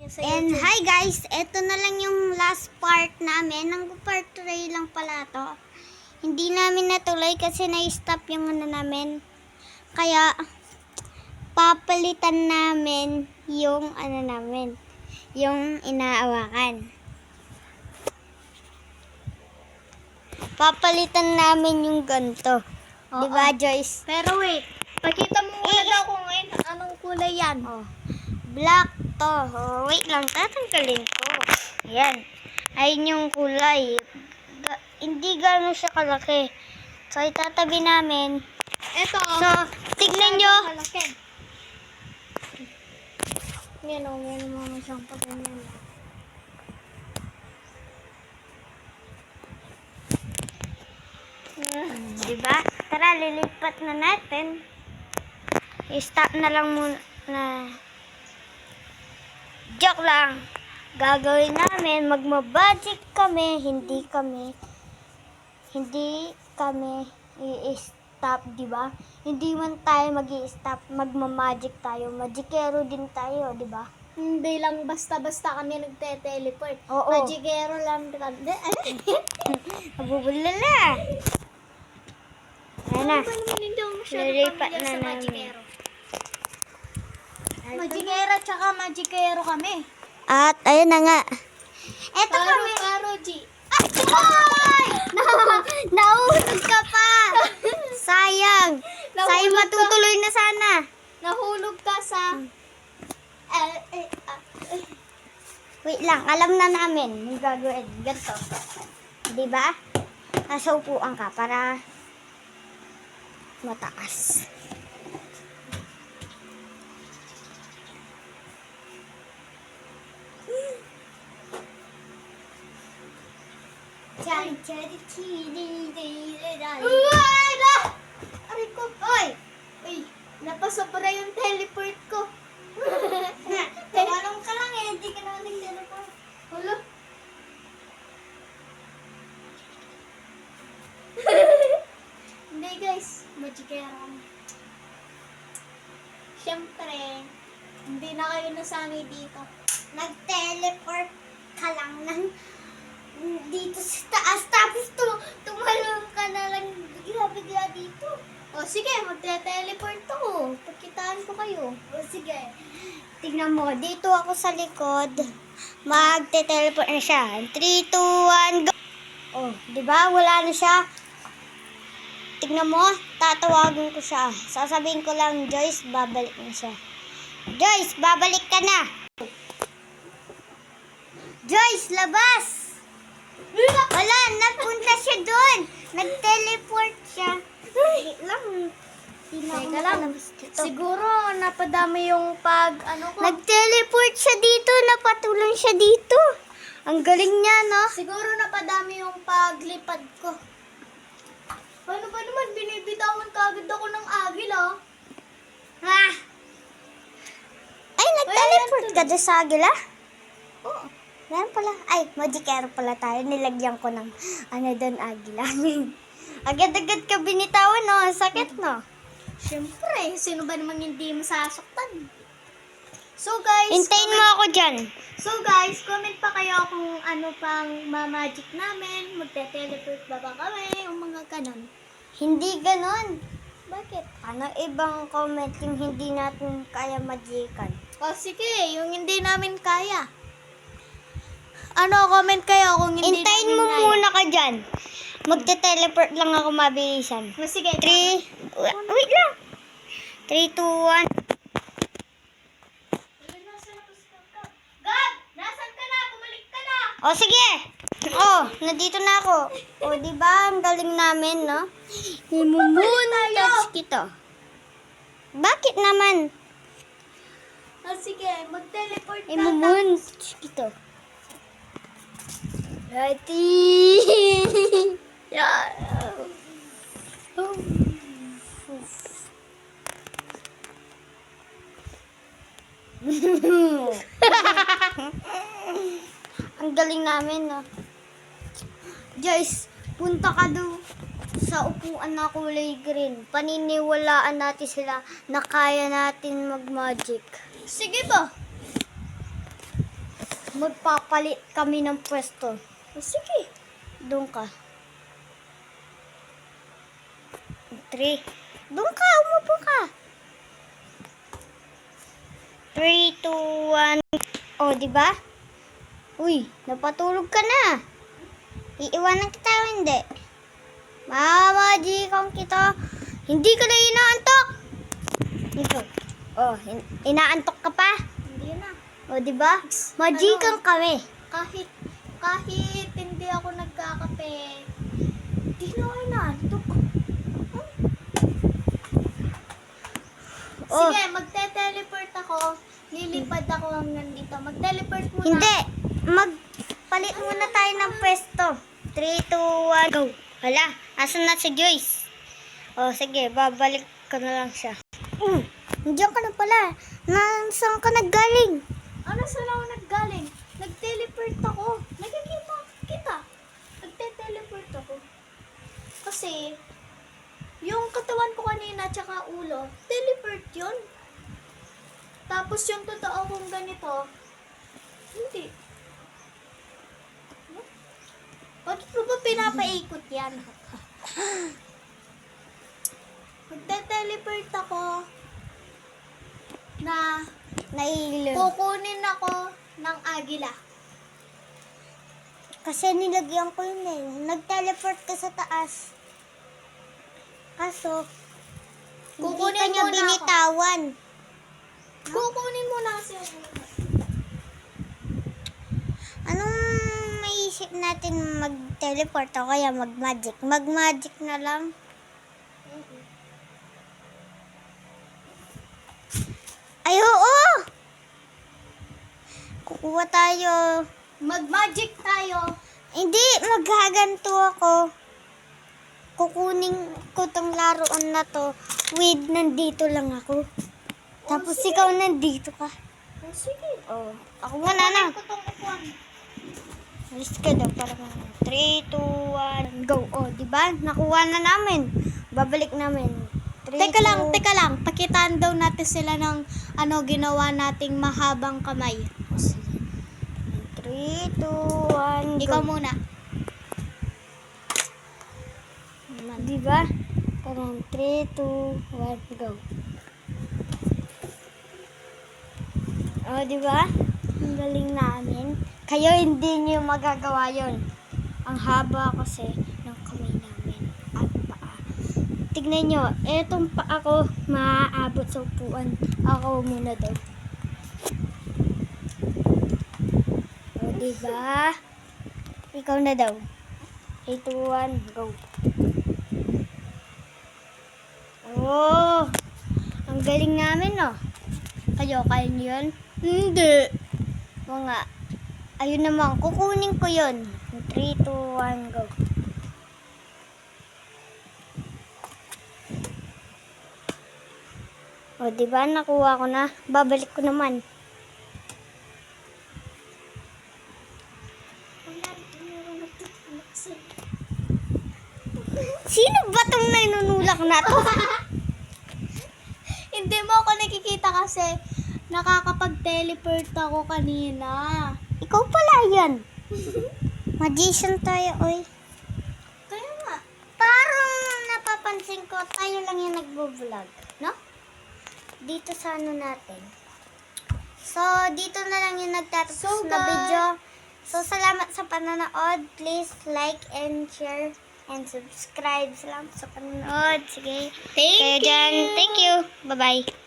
And hi guys, eto na lang yung last part namin. Nang-portray lang pala to. Hindi namin natuloy kasi na-stop yung ano namin. Kaya papalitan namin yung ano namin, yung inaawakan. Papalitan namin yung ganito. Di ba, Joyce? Pero wait, pakita mo muna daw kung anong kulay yan. Oh, black to. Oh, wait lang, tatanggalin ko. Ayan. Ayun yung kulay. Hindi gano'n siya kalaki. So, itatabi namin. Ito, So, tignan nyo. malaki. Yan o, yan mo siyang pagganyan. Diba? Tara, lilipat na natin. I-stop na lang muna. Joke lang. Gagawin namin, magmabudget kami, hindi kami i-stop, di ba? Hindi man tayo mag-i-stop, magmamagic tayo. Magicero din tayo, di ba? Hindi lang basta-basta kami nagte-teleport. Oo. Magigero lang kami. Nabubulala. Ayan na. Ano ba naman hindi ako masyado Lilipat pamilyar na sa namin. Magikero? Magikero tsaka Magikero kami. At, ayun na nga. Eto kami. Paro G. Ay! Nahulog ka pa! Sayang! Sayang matutuloy na sana. Nahulog ka sa... Wait lang, alam na namin yung gagawin. Ganito. Diba? Nasa upuan ka para mataas. Uy! Na! Aray ko. Oy! Uy! Napasobra yung teleport ko. Tumalong ka lang eh, hindi ka naman nag-teleport. Hulo. Hindi guys, Magikero kami. Siyempre, hindi na kayo nasanay dito. Nag-teleport ka lang ng dito sa taas, tapos tumalong ka na lang bigla-bigla dito. O sige, magte-teleport ako. Pagkitaan ko kayo. O sige, tignan mo, dito ako sa likod, magte-teleport na siya. 3, 2, 1, go! Oh, di ba? Wala na siya. Tignan mo, tatawagin ko siya. Sasabihin ko lang, Joyce, babalik na siya. Joyce, babalik ka na! Joyce, labas! Wala, napunta siya doon. Nag-teleport siya. Wait lang. Teka lang. Siguro napadami yung ano ko. Nag-teleport siya dito. Napatulong siya dito. Ang galing niya, no? Siguro napadami yung paglipad ko. Paano ba naman binibitawan kagad ako ng agila? Ha? Ay, nag-teleport ka doon sa agila? Oo. Meron pala. Ay, Magikero pala tayo. Nilagyan ko ng doon agila. Agad-agad ka binitawan, no? Ang sakit, no? Siyempre, sino ba naman hindi masasaktan? So guys, Hintayin mo ako dyan. comment pa kayo kung ano pang magic namin, magte-teleport ba kami, o mga ganon. Hindi ganon. Bakit? Ano ibang comment yung hindi natin kaya magikan? O sige, yung hindi namin kaya. Ano, comment kayo kung hindi Hintayin namin mo kaya. muna ka dyan. Magte-teleport lang ako mabilisan. O sige, 3, wait lang. 3, 2, 1. God! Nasaan ka na? Bumalik ka na! O sige. Nandito na ako. O, di ba? Ang galing namin, no? Imumuntas kita. Bakit naman? O sige, mag-teleport ka. Imumuntas kita. Ready? Yeah. Ang galing namin, no? Joyce, punta ka doon sa upuan na kulay green. Paniniwalaan natin sila na kaya natin mag-magic. Sige ba? Magpapalit kami ng pwesto. O, sige. Doon ka. 3. Doon ka, umupo ka. 3, 2, 1. Oh, di ba? Uy, napatulog ka na. Iiwanan kita o hindi? Mamajikang kita. Hindi ka na inaantok. Ito. Oh, inaantok ka pa? Hindi na. Oh, di ba? Majikang kami. Kahit hindi ako nagkakape, di na ako inaantok. Oh. Sige, magte-teleport ako. Lilipad ako hanggang dito. Mag-teleport muna. Hindi. Magpalit muna tayo ng pwesto. 3, 2, 1, go. Hala, asan na si Joyce? Oh, sige, babalik ko na lang siya. Nandiyan ka na pala. Saan ka naggaling? Ano, saan ako naggaling? Nag-teleport ako. Nakikita kita. Nagte-teleport ako. Kasi, yung katawan ko kanina tsaka ulo, teleport yun. Tapos yung totoo kong ganito, hindi. Bakit ko ba pinapaikot yan? Magte-teleport ako na Naililo. kukunin ako ng agila. Kasi nilagyan ko yun eh. Nag-teleport ka sa taas. Kaso, hindi Kukunin ka niya muna ako. binitawan. Kukunin mo na kasi Anong maisip natin mag-teleport o kaya mag-magic? Mag-magic na lang. Ay, oo! Kukuha tayo. mag-magic tayo. Hindi, maghaganto ako. Kukunin ko tong laruan na to with nandito lang ako. Tapos sige. ikaw nandito ka. Oh, sige. Oh, ako muna na. Kukunin ko tong upuan. Alis ka daw. Parang 3, 2, 1, go. Oh, di ba? Nakuha na namin. Babalik namin. 3, Teka lang. Pakitaan daw natin sila ng ginawa nating mahabang kamay. 3, 2, 1, go. Ikaw muna. Di ba? Parang 3, 2, 1, go. Oh, di ba? Ang galing namin. Kayo hindi niyo magagawa yon. Ang haba kasi ng kamay namin at paa. Tignan nyo, etong paa ko maaabot sa upuan. Ako muna daw. O, diba? Ikaw na daw. 3, 2, 1, go. Oh, ang galing namin, no? Kayo, kaya nyo yun? Hindi. O nga. Ayun naman, kukunin ko yun. 3, 2, 1, go. O, diba? Nakuha ko na. Babalik ko naman. Sino ba tong nanunulak na to? Hindi mo ako nakikita kasi nakakapag-teleport ako kanina. Ikaw pala yan. Magician tayo, oy. Kaya nga. Parang napapansin ko, tayo lang yung nagbo-vlog, no? Dito sa ano natin. So, dito na lang yung nagtatapos na video. So, salamat sa panonood. Please like and share and subscribe. Salamat sa panonood. Sige. Thank Kayo you. dyan. Thank you. Bye-bye.